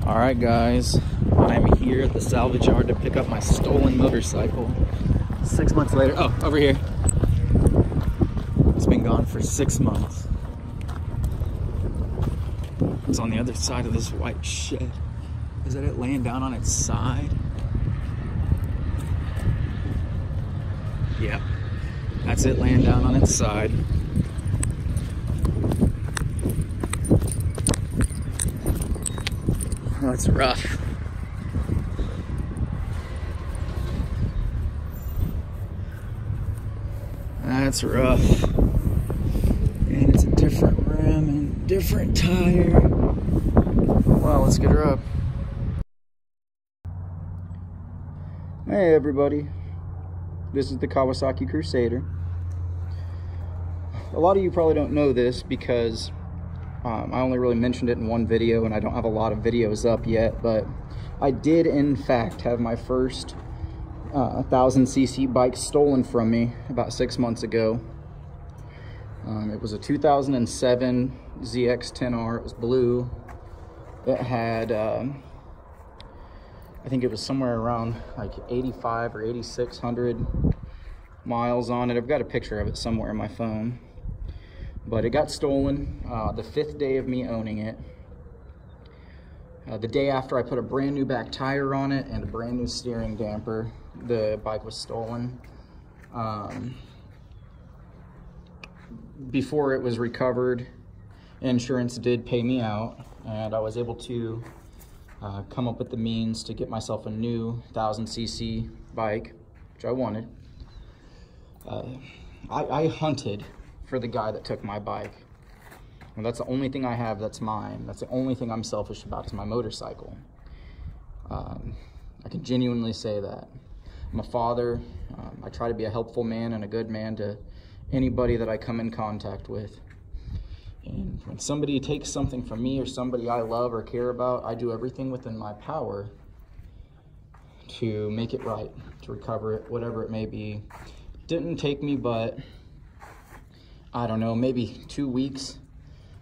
All right, guys, I'm here at the salvage yard to pick up my stolen motorcycle. 6 months later. Oh, over here. It's been gone for 6 months. It's on the other side of this white shed. Is that it laying down on its side? Yep, that's it laying down on its side. Oh, it's rough. That's rough. And it's a different rim and different tire. Well, let's get her up. Hey everybody, this is the Kawasaki Crusader. A lot of you probably don't know this because I only really mentioned it in one video and I don't have a lot of videos up yet, but I did in fact have my first 1000cc bike stolen from me about 6 months ago. It was a 2007 ZX10R. It was blue. It had I think it was somewhere around like 85 or 8600 miles on it. I've got a picture of it somewhere in my phone. But it got stolen the 5th day of me owning it. The day after I put a brand new back tire on it and a brand new steering damper, the bike was stolen. Before it was recovered, insurance did pay me out, and I was able to come up with the means to get myself a new 1000cc bike, which I wanted. I hunted for the guy that took my bike. And that's the only thing I have that's mine. That's the only thing I'm selfish about is my motorcycle. I can genuinely say that. I'm a father. I try to be a helpful man and a good man to anybody that I come in contact with. And when somebody takes something from me or somebody I love or care about, I do everything within my power to make it right, to recover it, whatever it may be. Didn't take me but, I don't know, maybe 2 weeks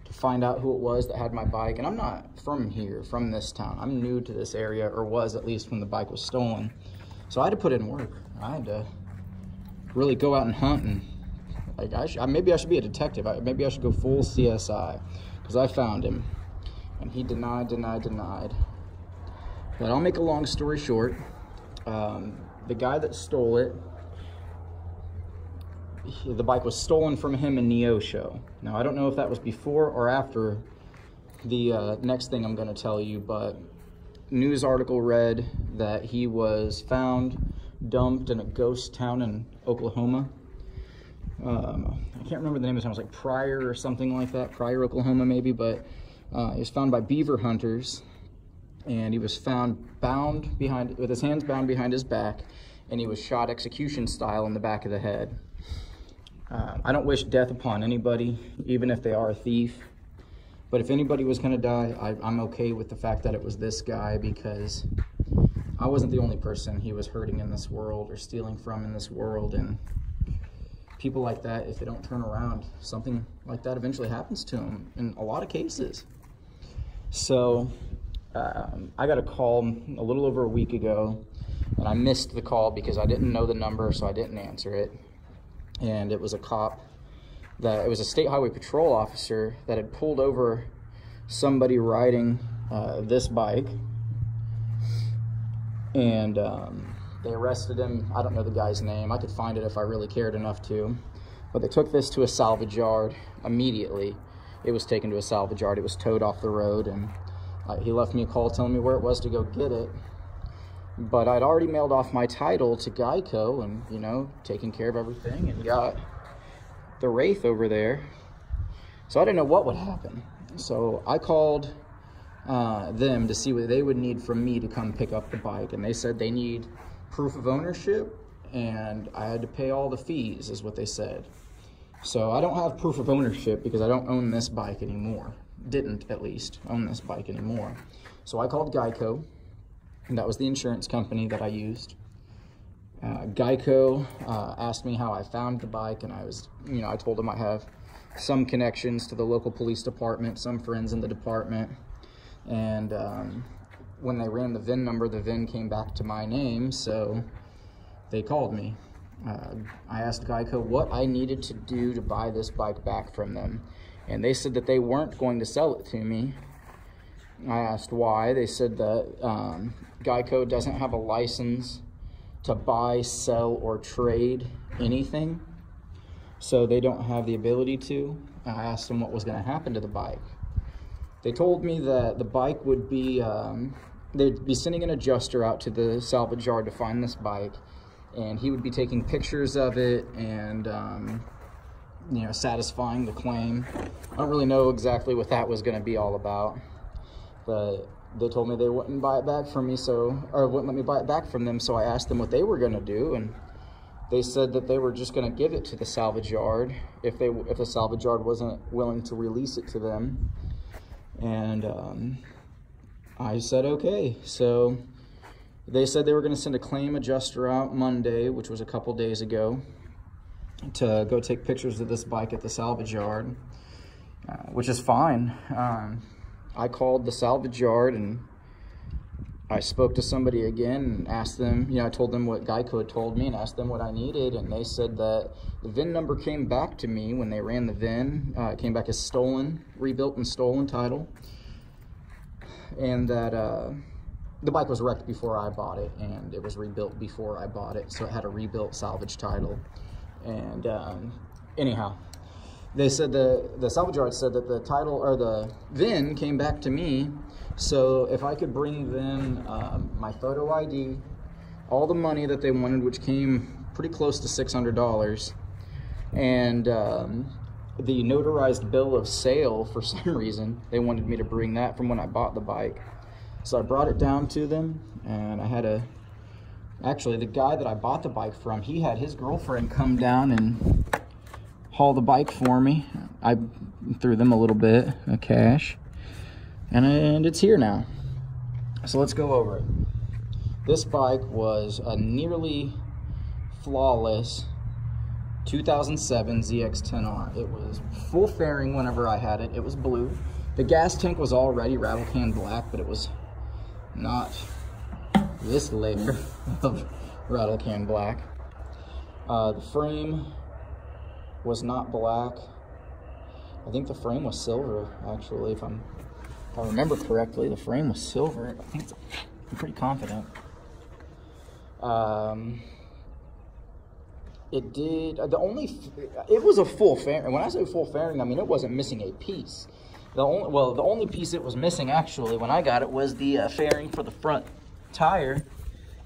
to find out who it was that had my bike. And I'm not from here, from this town. I'm new to this area, or was at least when the bike was stolen. So I had to put in work. I had to really go out and hunt, and like maybe I should be a detective. Maybe I should go full CSI, because I found him and he denied. But I'll make a long story short. The guy that stole it, the bike was stolen from him in Neosho. Now, I don't know if that was before or after the next thing I'm going to tell you, but news article read that he was found dumped in a ghost town in Oklahoma. I can't remember the name of the town. It was like Pryor or something like that. Pryor, Oklahoma, maybe, but he was found by beaver hunters, and he was found bound behind, with his hands bound behind his back, and he was shot execution style in the back of the head. I don't wish death upon anybody, even if they are a thief. But if anybody was going to die, I'm okay with the fact that it was this guy, because I wasn't the only person he was hurting in this world or stealing from in this world. And people like that, if they don't turn around, something like that eventually happens to them in a lot of cases. So I got a call a little over a week ago, and I missed the call because I didn't know the number, so I didn't answer it. And it was a cop, it was a state highway patrol officer that had pulled over somebody riding this bike, and they arrested him. I don't know the guy's name. I could find it if I really cared enough to, but they took this to a salvage yard immediately. It was taken to a salvage yard. It was towed off the road, and he left me a call telling me where it was to go get it. But I'd already mailed off my title to Geico and, you know, taking care of everything, and got the Wraith over there. So I didn't know what would happen. So I called them to see what they would need from me to come pick up the bike. And they said they need proof of ownership, and I had to pay all the fees, is what they said. So I don't have proof of ownership because I don't own this bike anymore. Didn't, at least, own this bike anymore. So I called Geico. And that was the insurance company that I used. Geico asked me how I found the bike, and I told them I have some connections to the local police department, some friends in the department, and when they ran the VIN number, the VIN came back to my name, so they called me. I asked Geico what I needed to do to buy this bike back from them, and they said that they weren't going to sell it to me. I asked why. They said that Geico doesn't have a license to buy, sell, or trade anything, so they don't have the ability to. I asked them what was going to happen to the bike. They told me that the bike would be, they'd be sending an adjuster out to the salvage yard to find this bike, and he would be taking pictures of it and, you know, satisfying the claim. I don't really know exactly what that was going to be all about, but they told me they wouldn't buy it back from me, or wouldn't let me buy it back from them, so I asked them what they were going to do, and they said that they were just going to give it to the salvage yard if the salvage yard wasn't willing to release it to them. And I said okay. So they said they were going to send a claim adjuster out Monday, which was a couple days ago, to go take pictures of this bike at the salvage yard, which is fine. I called the salvage yard and I spoke to somebody again and asked them, you know, I told them what Geico had told me and asked them what I needed, and they said that the VIN number came back to me when they ran the VIN. It came back as stolen, rebuilt and stolen title, and that the bike was wrecked before I bought it, and it was rebuilt before I bought it, so it had a rebuilt salvage title. And anyhow, they said the salvage yard said that the title, or the VIN, came back to me, so if I could bring them my photo ID, all the money that they wanted, which came pretty close to $600, and the notarized bill of sale, for some reason they wanted me to bring that from when I bought the bike. So I brought it down to them, and I had actually the guy that I bought the bike from, he had his girlfriend come down and haul the bike for me. I threw them a little bit of cash, and it's here now. So let's go over it. This bike was a nearly flawless 2007 ZX10R. It was full fairing whenever I had it. It was blue. The gas tank was already rattle can black, but it was not this layer of rattle can black. The frame was not black. I think the frame was silver, actually, if I remember correctly. The frame was silver. I'm pretty confident. It was a full fairing. When I say full fairing, I mean it wasn't missing a piece. The only piece it was missing, actually, when I got it, was the fairing for the front tire.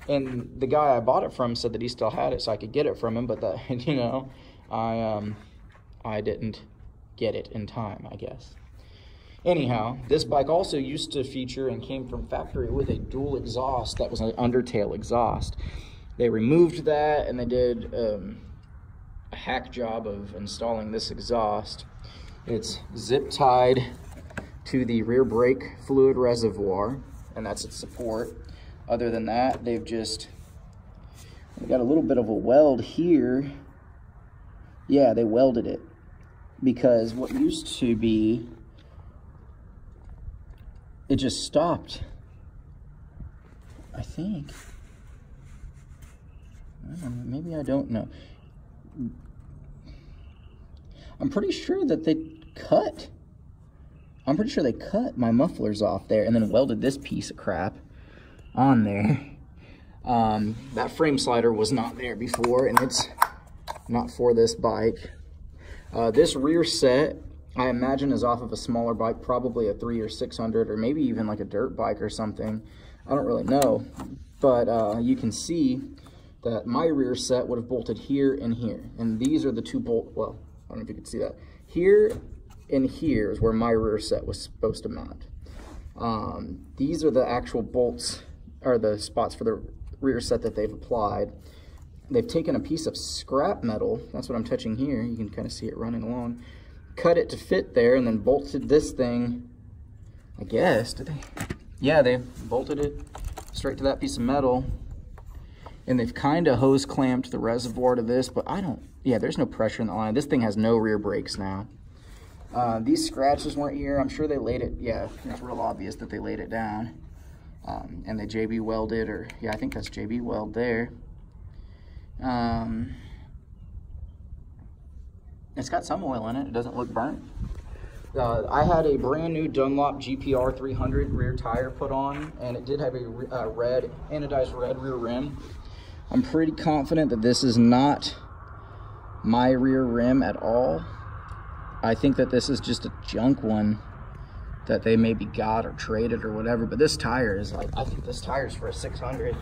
And the guy I bought it from said that he still had it, so I could get it from him. But that, you know, I didn't get it in time, I guess. Anyhow, this bike also used to feature and came from factory with a dual exhaust that was an undertail exhaust. They removed that, and they did a hack job of installing this exhaust. It's zip tied to the rear brake fluid reservoir, and that's its support. Other than that, they've got a little bit of a weld here. Yeah, they welded it, because what used to be, it just stopped, I think. Maybe I don't know. I'm pretty sure that they cut. I'm pretty sure they cut my mufflers off there and then welded this piece of crap on there. That frame slider was not there before, and it's not for this bike. This rear set, I imagine, is off of a smaller bike, probably a 3 or 600, or maybe even like a dirt bike or something. I don't really know, but you can see that my rear set would have bolted here and here, and these are the two well, I don't know if you can see that. Here and here is where my rear set was supposed to mount. These are the actual bolts, or the spots for the rear set that they've applied. They've taken a piece of scrap metal, that's what I'm touching here, you can kind of see it running along, cut it to fit there, and then bolted this thing, I guess, did they? Yeah, they bolted it straight to that piece of metal, and they've kind of hose clamped the reservoir to this, but there's no pressure in the line. This thing has no rear brakes now. These scratches weren't here. I'm sure they laid it, yeah, it's real obvious that they laid it down. And they JB welded, or yeah, I think that's JB weld there. It's got some oil in it. It doesn't look burnt. I had a brand new Dunlop GPR 300 rear tire put on, and it did have a anodized red rear rim. I'm pretty confident that this is not my rear rim at all. I think that this is just a junk one that they maybe got or traded or whatever, but this tire is like, I think this tire is for a 600.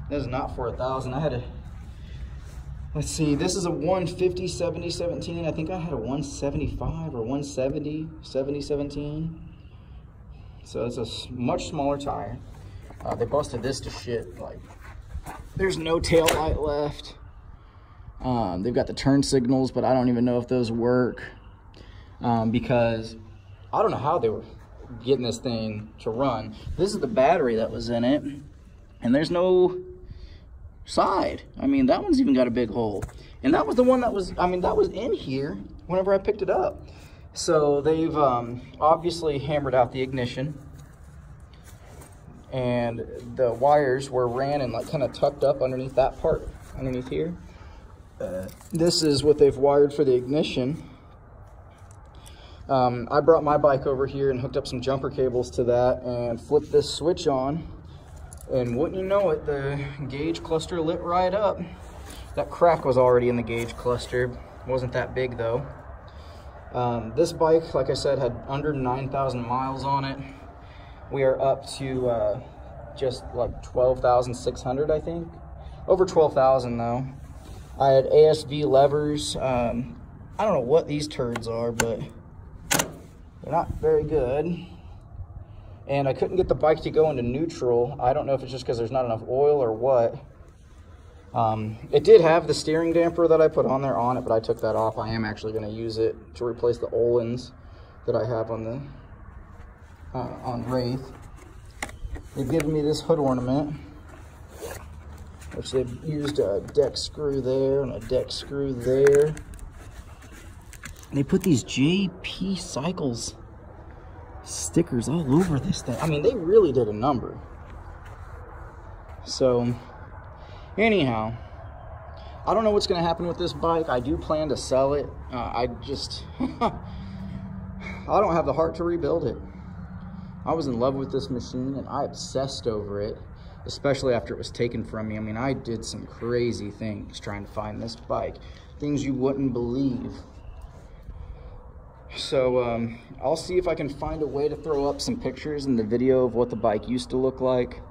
This is not for 1,000. I had a, let's see, this is a 150 70 17. I think I had a 175 or 170 70 17. So it's a much smaller tire. They busted this to shit. Like, there's no tail light left. They've got the turn signals, but I don't even know if those work, because I don't know how they were getting this thing to run. This is the battery that was in it, and there's no side. I mean, that one's even got a big hole, and that was the one that was, I mean, that was in here whenever I picked it up. So they've obviously hammered out the ignition, and the wires were ran and like kind of tucked up underneath that part underneath here. This is what they've wired for the ignition. I brought my bike over here and hooked up some jumper cables to that and flipped this switch on, and wouldn't you know it, the gauge cluster lit right up. That crack was already in the gauge cluster. It wasn't that big though. This bike, like I said, had under 9,000 miles on it. We are up to just like 12,600, I think. Over 12,000 though. I had ASV levers. I don't know what these turds are, but they're not very good. And I couldn't get the bike to go into neutral. I don't know if it's just because there's not enough oil or what. It did have the steering damper that I put on there on it, but I took that off. I am actually going to use it to replace the Öhlins that I have on the on Wraith. They've given me this hood ornament, which they've used a deck screw there and a deck screw there. And they put these JP Cycles stickers all over this thing. I mean, they really did a number. So, anyhow, I don't know what's going to happen with this bike. I do plan to sell it. I just, I don't have the heart to rebuild it. I was in love with this machine and I obsessed over it, especially after it was taken from me. I mean, I did some crazy things trying to find this bike. Things you wouldn't believe. So I'll see if I can find a way to throw up some pictures in the video of what the bike used to look like.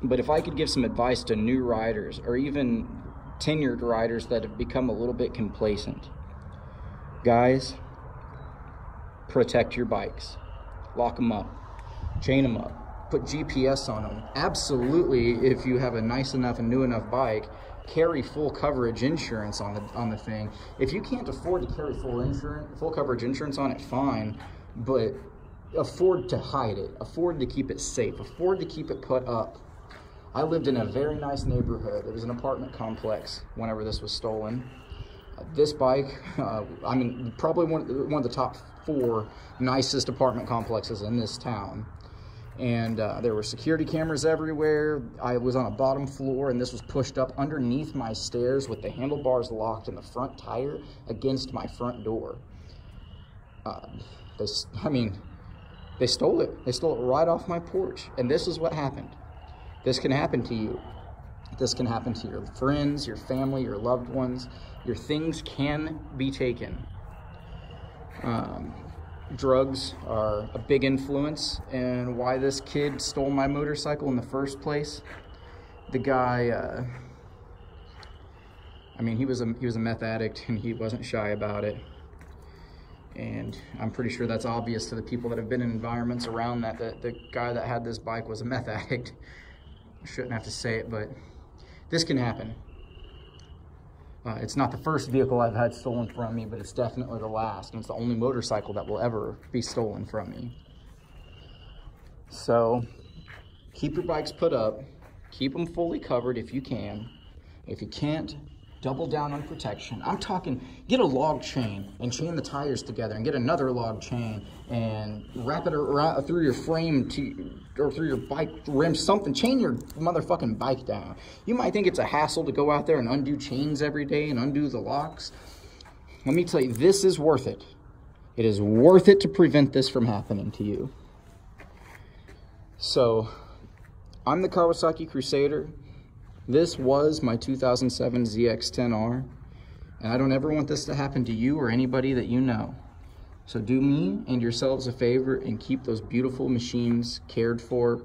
But if I could give some advice to new riders or even tenured riders that have become a little bit complacent, guys, protect your bikes. Lock them up, chain them up, put GPS on them. Absolutely, if you have a nice enough and new enough bike, carry full coverage insurance on the thing. If you can't afford to carry full coverage insurance on it, fine, but afford to hide it, afford to keep it safe, afford to keep it put up. I lived in a very nice neighborhood. It was an apartment complex whenever this was stolen. This bike, I mean, probably one of the top 4 nicest apartment complexes in this town. And there were security cameras everywhere. I was on a bottom floor, and this was pushed up underneath my stairs with the handlebars locked and the front tire against my front door. They stole it. They stole it right off my porch. And this is what happened. This can happen to you. This can happen to your friends, your family, your loved ones. Your things can be taken. Drugs are a big influence in why this kid stole my motorcycle in the first place. The guy, I mean, he was a meth addict, and he wasn't shy about it. And I'm pretty sure that's obvious to the people that have been in environments around that the guy that had this bike was a meth addict. I shouldn't have to say it, but this can happen. It's not the first vehicle I've had stolen from me, but it's definitely the last, and it's the only motorcycle that will ever be stolen from me. So, keep your bikes put up, keep them fully covered if you can. If you can't, double down on protection. I'm talking, get a log chain and chain the tires together, and get another log chain and wrap it around through your frame or through your bike rim, something. Chain your motherfucking bike down. You might think it's a hassle to go out there and undo chains every day and undo the locks. Let me tell you, this is worth it. It is worth it to prevent this from happening to you. So, I'm the Kawasaki Crusader. This was my 2007 ZX10R. And I don't ever want this to happen to you or anybody that you know. So do me and yourselves a favor and keep those beautiful machines cared for,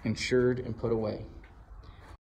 insured, and put away.